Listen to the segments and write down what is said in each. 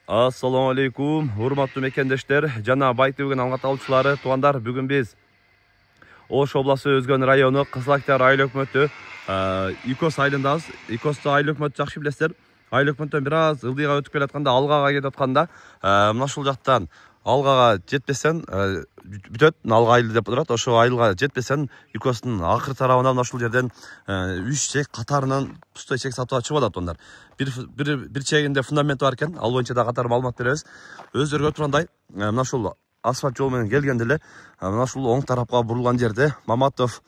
Assalamu alaikum, hurmatlı mekendештер, жана байты бүгін алғат алушылары, туғандар, бүгін біз Ош обласы Өзгөн району Кызылактар айыл өкмөтү Икос айылындабыз. Икосты айыл өкмөтү жакшы билесиздер. Айыл өкмөттөн бир аз ылдыйга өтүп келатканда, Алгага кетип атканда, мына ушул жактан Алгага жетпесен бүтөт, Алга айылы деп турат. Ошо айылга жетпесен Икостун акыр тарабынан мына ушул жерден 3 чек катарынан пустой чек сатып чыгып атат ондар. Bir чегинде фундамент бар экен. Ал боюнча да катар маалымат беребиз. Өздөрүгө тургандай, мына ушул асфальт жол менен келгенде эле мына ушул оң тарапка бурулган жерде Маматов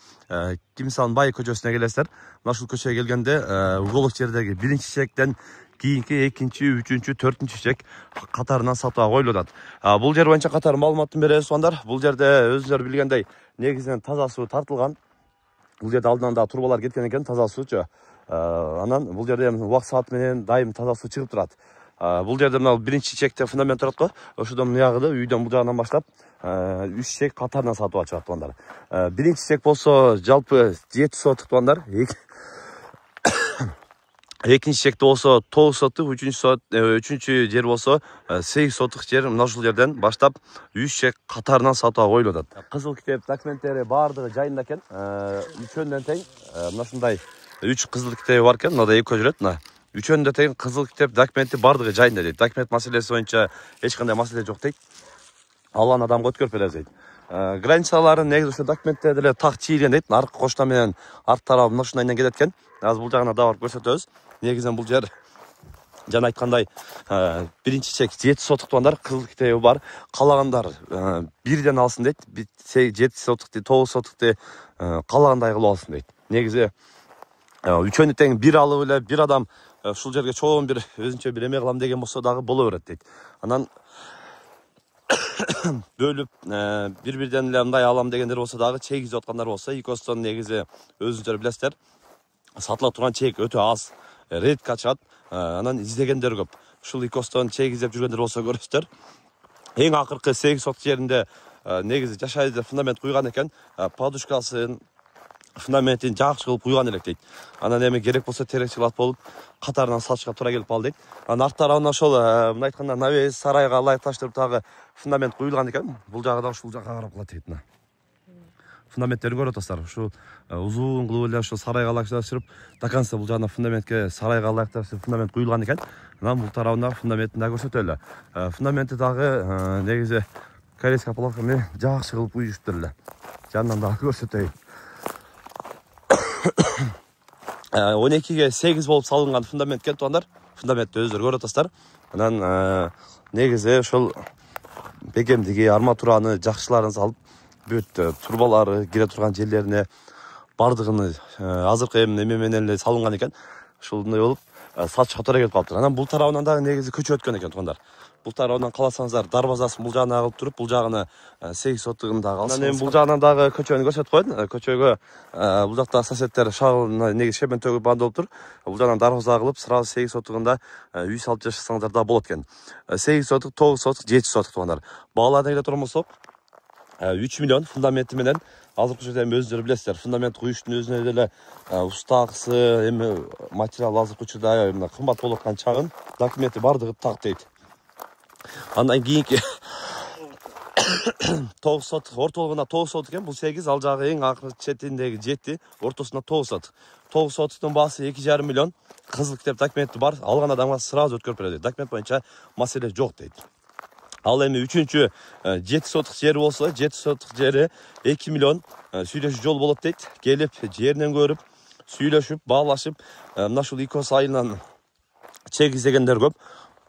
Кимсанбай көчөсүнө келесиздер. Мына ушул көчөгө келгенде уголок жердеги биринчи чектен кийинки экинчи, үчүнчү, төртүнчү чек катарынан сатууга коюлуп атат. Бул жер боюнча катар маалыматын беребиз тугандар. Бул жерде өзүңөр билгендей негизинен таза суу тартылган. Бул жерде алдынан да турбалар кеткен экен, таза суучу. Анан бул жерде убак саат менен дайым таза суу чыгып турат. Бул жерде мына биринчи чекте фундамент турат го. Ошодон муягыда үйдөн бул жагынан баштап 3 чек катарынан сатууга чыгат тугандар. Биринчи чек болсо жалпы 7 сотук тугандар. Экинчи чекте болсо 9 сотук, үчүнчү жер болсо 8 сотук жер. Мына ушул жерден баштап 3 чек катарынан сатууга коюлуп атат. Кызыл китеп документтери баардыгы жайында экен. Үчөөнүн тең мына ушундай 3 кызыл китеби бар экен. Мынада экөө жүрөт. Мына үчөөнүндө тең кызыл китеп документи баардыгы жайында дейт. Документ маселеси боюнча эч кандай маселе жок дейт. Алган адамга өткөрүп беребиз дейт. Границалары негизи ошо документтерде эле так чийилген дейт. Аркы кошуна менен арт тарабы мына ушундан кетет экен. Азыр бул жагына да барып көрсөтөбүз. Негизинен бул жер жана айткандай биринчи чек 7 сотук тугандар, кызыл китеби бар. Калагандар бирден алсын дейт. 7 сотукты, 9 сотукты калагандай кылып алсын дейт. Негизи үчөөнү тең бир алып эле бир адам ушул жерге чоң бир өзүнчө бир эме кылам деген болсо дагы боло берет дейт. Анан бөлүп бир-бирден эле мындай алам дегендер болсо дагы чек изип аткандар болсо, Икостон негизи өзүңөр билесиздер, сатыла турган чек өтө аз, редко чыгат. Анан издегендер көп. Ушул Икостон чек издеп жүргөндөр болсо көрөсүздөр. Эң акыркы 8 сотук жеринде негизи жашайды деп фундамент куйган экен. Подушкасын, фундаментин жакшы кылып куйган элек дейт. Анан эми керек болсо терекчилат болуп катарынан сатышка туура келип калды дейт. Анан арт тарабынан ошол мына айтканда навес сарайга ылайыкташтырып дагы фундамент куюлган экен. Бул жагы да ушул жакка карап калат дейт. Мына фундаменттерин көрүп атасыздар. Ушу узун кылып эле ошо сарайга ылайыкташтырып, до конца бул жагына фундаментке сарайга ылайыкташтырып фундамент куюлган экен. Анан бул тарабында фундаментин да көрсөтөлү. Фундаменти дагы негизи корейский половка менен жакшы кылып куюштур эле. Жанынан дагы көрсөтөйүн. 12ге 8 болуп салынган фундамент экен тугандар. Фундаментти өздөрү көрүп атасыздар. Анан негизи ошол бекемдиги, арматураны жакшыларын салып, бүт турбалары кире турган жерлерине бардыгын азыркы эме менен эле салынган экен. Ушундай болуп сатышка туура келип калыптыр. Анан бул тарабынан дагы негизи көчө өткөн экен тугандар. Бул тарабынан каласаңыздар дарбазасын бул жагына кылып туруп, бул жагына 8 сотугун дагы алсаңыз. Анан эми бул жагынан дагы көчөнү көрсөтүп коеюн. Көчөгө бул жакта соседтер шагыл негизи шебен төгүп бандолуптур. Бул жагынан дарбаза кылып, сразу 8 сотугунда үй салып жашасаңыздар да болот экен. 8 сотук, 9 сотук, 7 сотук тугандар. Бааларына келе турган болсок, 3 миллион фундаменти менен азыркы жерде эми өзүңөр билесиздер, фундамент куюштун өзүнө деле устакысы, эми материал азыркы учурда мына кымбат болуп аткан чагын, документи бардыгы так дейт. Андан кийинки 9 сотук, ортолугунда 9 сотук экен, бул 8, ал жагы эң акыркы четиндеги 7, ортосунда 9 сотук. 9 сотуктун баасы 2,5 миллион. Кызыл китеп документи бар, алган адамга сразу өткөрүп берет. Документ боюнча маселе жок дейт. Ал эми үчүнчү 7 сотук жери болсо, 7 сотук жери 2 миллион сүйлөшүү жол болот дейт. Келип, жеринен көрүп, сүйлөшүп, баалашып, мына ушул Икос айылынан чек издегендер көп.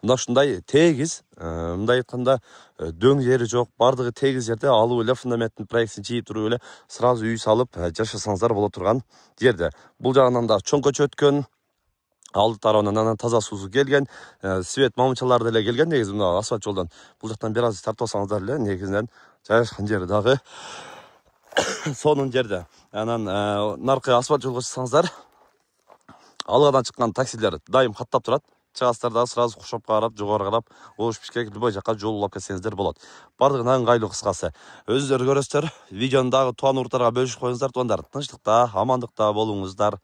Мына ушундай тегиз, мындай айтканда дөң жери жок, бардыгы тегиз жерде алып эле фундаменттин проектин чийип туруп эле сразу үй салып жашасаңыздар боло турган жерде. Бул жагынан да чоң көчө өткөн, алды тарабынан анан таза суусу келген, свет мамычалары деле келген негизи мына асфальт жолдон. Бул жактан бир аз тартып алсаңыздар эле негизинен жайгашкан жери дагы сонун жерде. Анан наркы асфальт жолго чыксаңыздар, алгадан чыккан таксилер дайым каттап турат. Чыгасыздар дагы сразу кушапка карап, жогору карап, Ош Бишкек любой жакка жол улап кетсеңиздер болот. Бардыгынан ыңгайлуу кыскасы. Өзүңөр көрөсүздөр, видеону дагы тууган уртарга бөлүшүп коюңуздар тугандар. Тынчтыкта, амандыкта болуңуздар.